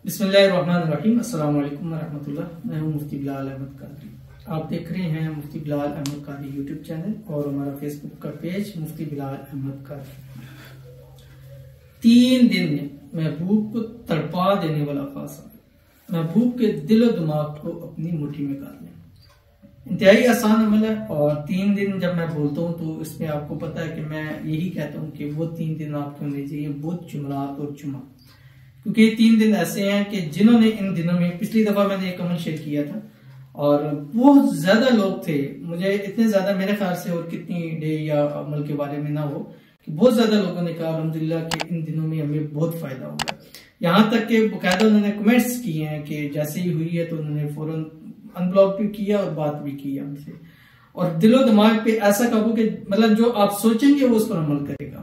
बिस्मिल्लाहिर्रहमानिर्रहीम। अस्सलाम वालेकुम वरहमतुल्लाह। मैं हूं मुफ्ती बिलाल अहमद कादरी। आप देख रहे हैं मुफ्ती बिलाल अहमद कादरी यूट्यूब चैनल और हमारा फेसबुक का पेज मुफ्ती बिलाल अहमद कादरी। 3 दिन में महबूब को तड़पा देने वाला फासा, महबूब के दिलो दिमाग को अपनी मुट्ठी में कर लें। इंतहाई आसान अमल है और 3 दिन जब मैं बोलता हूँ तो इसमें आपको पता है कि मैं यही कहता हूँ कि वो 3 दिन आपके होने चाहिए बुध, जुमरात और जुमा, क्योंकि ये 3 दिन ऐसे हैं कि जिन्होंने इन दिनों में, पिछली दफा मैंने एक अमल शेयर किया था और बहुत ज्यादा लोग थे, मुझे इतने ज्यादा मेरे ख्याल से और कितनी डे या अमल के बारे में ना हो कि बहुत ज्यादा लोगों ने कहा अल्हम्दुलिल्लाह कि इन दिनों में हमें बहुत फायदा होगा। यहाँ तक कि बाकायदा उन्होंने कमेंट्स किए हैं कि जैसे ही हुई है तो उन्होंने फौरन अनब्लॉक भी किया और बात भी की हमसे, और दिलो दिमाग पे ऐसा काबू कि मतलब जो आप सोचेंगे वो उस पर अमल करेगा।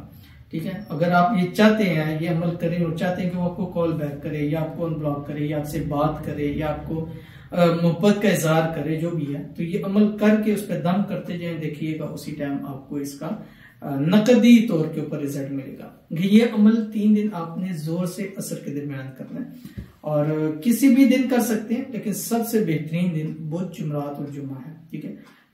ठीक है, अगर आप ये चाहते हैं ये अमल करें और चाहते हैं कि वो आपको कॉल बैक करे या आपको अनब्लॉक करे या आपसे बात करे या आपको मोहब्बत का इजहार करे, जो भी है, तो ये अमल करके उस पर दम करते जाए, देखिएगा उसी टाइम आपको इसका नकदी तौर के ऊपर रिजल्ट मिलेगा। ये अमल 3 दिन आपने जोर से असर के दरमियान करना है और किसी भी दिन कर सकते हैं, लेकिन सबसे बेहतरीन दिन बुध, जुमरात और जुमा है। ठीक है,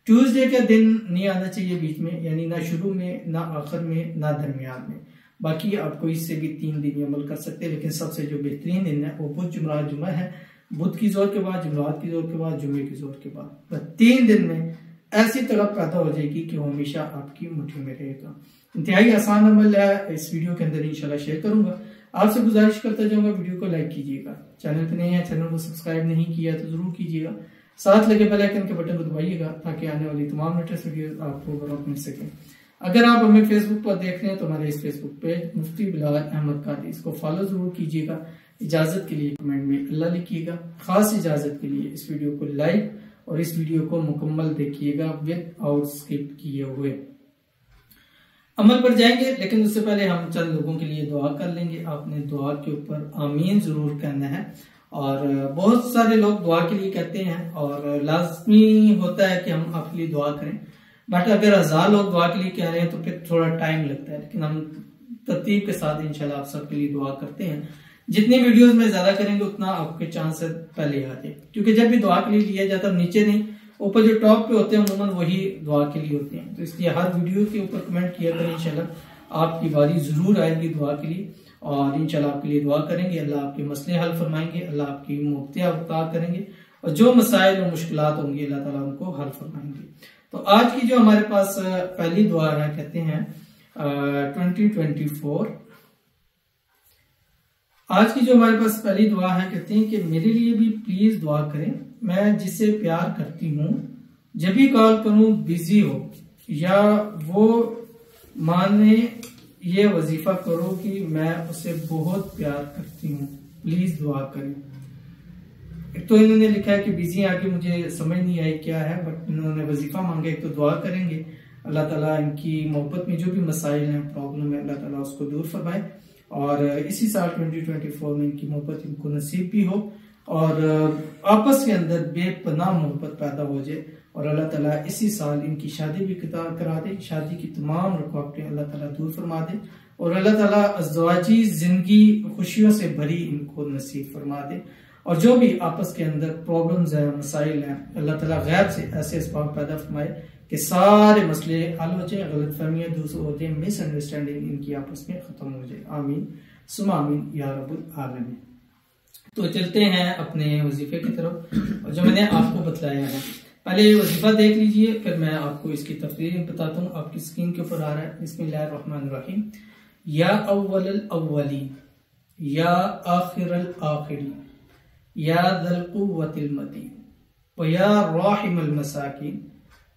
ट्यूसडे का दिन नहीं आना चाहिए बीच में, यानी ना शुरू में ना आखिर में ना दरमियान में। बाकी आपको इससे भी 3 दिन अमल कर सकते हैं, लेकिन सबसे जो बेहतरीन दिन है वो बुध, जुमरात, जुमा है। बुध की जोर के बाद, जुमरात की जोर के बाद, जुमे की जोर के बाद 3 दिन में ऐसी तड़प पैदा हो जाएगी कि वो हमेशा आपकी मुट्ठी में रहेगा। इंतहाई आसान अमल है, इस वीडियो के अंदर इंशाल्लाह शेयर करूंगा। आपसे गुजारिश करता जाऊंगा वीडियो को लाइक कीजिएगा, चैनल पे नए हैं, चैनल को सब्सक्राइब नहीं किया तो जरूर कीजिएगा, साथ लगे बेल आइकन के बटन को दबाइएगा ताकि आने वाली तमाम लेटेस्ट वीडियोस आपको बरवक्त मिल सके। अगर आप हमें फेसबुक पर देख रहे हैं तो हमारे इस फेसबुक पेज मुफ्ती बिलाल अहमद कादरी, इसको फॉलो जरूर कीजिएगा। इजाजत के लिए कमेंट में अल्लाह लिखिएगा। खास इजाजत के लिए इस वीडियो को लाइक और इस वीडियो को मुकम्मल देखिएगा विद और स्किप किए हुए। अमल पर जाएंगे, लेकिन उससे पहले हम चंद लोगों के लिए दुआ कर लेंगे। आपने दुआ के ऊपर आमीन जरूर कहना है और बहुत सारे लोग दुआ के लिए कहते हैं और लाजमी होता है कि हम आपके लिए दुआ करें, बट अगर 1000 लोग दुआ के लिए कह रहे हैं तो फिर थोड़ा टाइम लगता है, लेकिन हम तरतीब के साथ इंशाल्लाह आप सबके लिए दुआ करते हैं। जितनी वीडियोस में ज्यादा करेंगे उतना आपके चांस पहले आ जाए, क्योंकि जब भी दुआ के लिए लिया जाता है नीचे नहीं, ऊपर जो टॉप पे होते हैं उन्होंने वही दुआ के लिए होते हैं, तो इसलिए हर वीडियो के ऊपर कमेंट किया करें। इंशाल्लाह आपकी बारी जरूर आएगी दुआ के लिए और इंशाल्लाह आपके लिए दुआ करेंगे। अल्लाह आपके मसले हल फरमाएंगे, अल्लाह आपकी मुफ्तियां अवता करेंगे और जो मसाइल और मुश्किलात होंगी अल्लाह ताला उनको हल फरमाएंगे। तो आज की जो हमारे पास पहली दुआ है, कहते हैं 2024, आज की जो हमारे पास पहली दुआ है, कहते हैं कि मेरे लिए भी प्लीज दुआ करें। मैं जिसे प्यार करती हूँ जब भी कॉल करूं बिजी हो, या वो माने ये वजीफा करो कि मैं उसे बहुत प्यार करती हूँ, प्लीज दुआ करें। एक तो इन्होंने लिखा है कि बिजी, आगे मुझे समझ नहीं आई क्या है, बट इन्होंने वजीफा मांगा। एक तो दुआ करेंगे अल्लाह ताला इनकी मोहब्बत में जो भी मसाइल हैं, प्रॉब्लम है, अल्लाह ताला उसको दूर फरमाए और इसी साल 2024 में इनकी मोहब्बत इनको नसीब भी हो और आपस के अंदर बेपनाह मोहब्बत पैदा हो जाए और अल्लाह ताला इसी साल इनकी शादी भी करा दे, शादी की तमाम रुकावटें अल्लाह ताला दूर फरमा दे और अल्लाह ताला अज़वाजी जिंदगी खुशियों से भरी इनको नसीब फरमा दे। और जो भी आपस के अंदर प्रॉब्लम्स है, मसाइल हैं, अल्लाह ताला गैब से ऐसे इसबाब पैदा फरमाए कि सारे मसले हल हो जाए, गलतफहमियां दूर हो जाए, मिसअंडरस्टैंडिंग इनकी आपस में खत्म हो जाए। आमीन सुमा आमीन या रब्बुल आलमीन। तो चलते हैं अपने वजीफे की तरफ और जो मैंने आपको बतलाया है, पहले ये वजीफा देख लीजिए, फिर मैं आपको इसकी तफसीर बताता हूँ। आपकी स्क्रीन के ऊपर आ रहा है, बिस्मिल्लाहिर्रहमानिर्रहीम। या अव्वलल अव्वलीन, या आखिरल आखिरीन, या दल कुव्वतिल मतीन, व या राहिमल मसाकिन,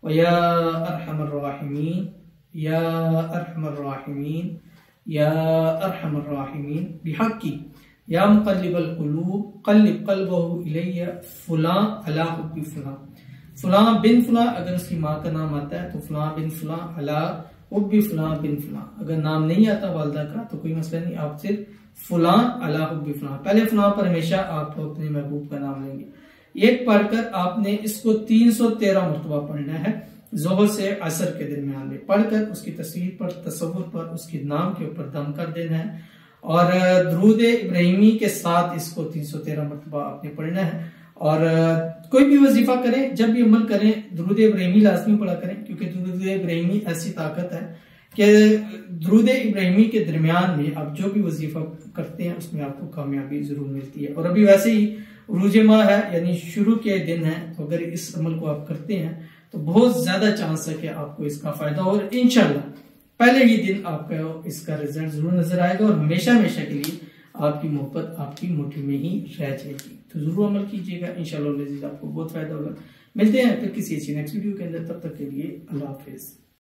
व या अरहमर राहिमीन, या अरहमर राहिमीन, या अरहमर राहिमीन, बिहक्की या मुक़ल्लिबल क़ुलूब क़ल्लिब क़ल्बहु इलैया फुलां अला हुब्बी फुलां, फुलां बिन फुलां अगर उसकी माँ का नाम आता है तो फुलां बिन फुलां अला हुब्बी फुलां बिन फुलां। अगर नाम नहीं आता वालदा का तो कोई मसला नहीं, आप सिर्फ फुलां अला हुब्बी फुलां, पहले फुलां पर हमेशा आप अपने महबूब का नाम लेंगे। एक पढ़कर आपने इसको 313 मरतबा पढ़ना है, जोहर से असर के दरमियान में पढ़कर उसकी तस्वीर पर, तसव्वुर पर, उसके नाम के ऊपर दम कर देना है और दुरूद इब्राहिमी के साथ इसको 313 मरतबा आपने पढ़ना है। और कोई भी वजीफा करें, जब भी अमल करें, दुरूद इब्राहिमी लाजमी पढ़ा करें, क्योंकि दुरूद इब्राहिमी ऐसी ताकत है कि दुरूद इब्राहिमी के दरमियान में आप जो भी वजीफा करते हैं उसमें आपको कामयाबी जरूर मिलती है। और अभी वैसे ही उरूज माह है, यानी शुरू के दिन है, तो अगर इस अमल को आप करते हैं तो बहुत ज्यादा चांस है कि आपको इसका फायदा हो, और इंशाल्लाह पहले ही दिन आपका इसका रिजल्ट जरूर नजर आएगा और हमेशा हमेशा के लिए आपकी मोहब्बत आपकी मुट्ठी में ही रह जाएगी। तो जरूर अमल कीजिएगा, इंशाल्लाह आपको बहुत फायदा होगा। मिलते हैं फिर किसी अच्छी नेक्स्ट वीडियो के अंदर, तब तक के लिए अल्लाह हाफिज।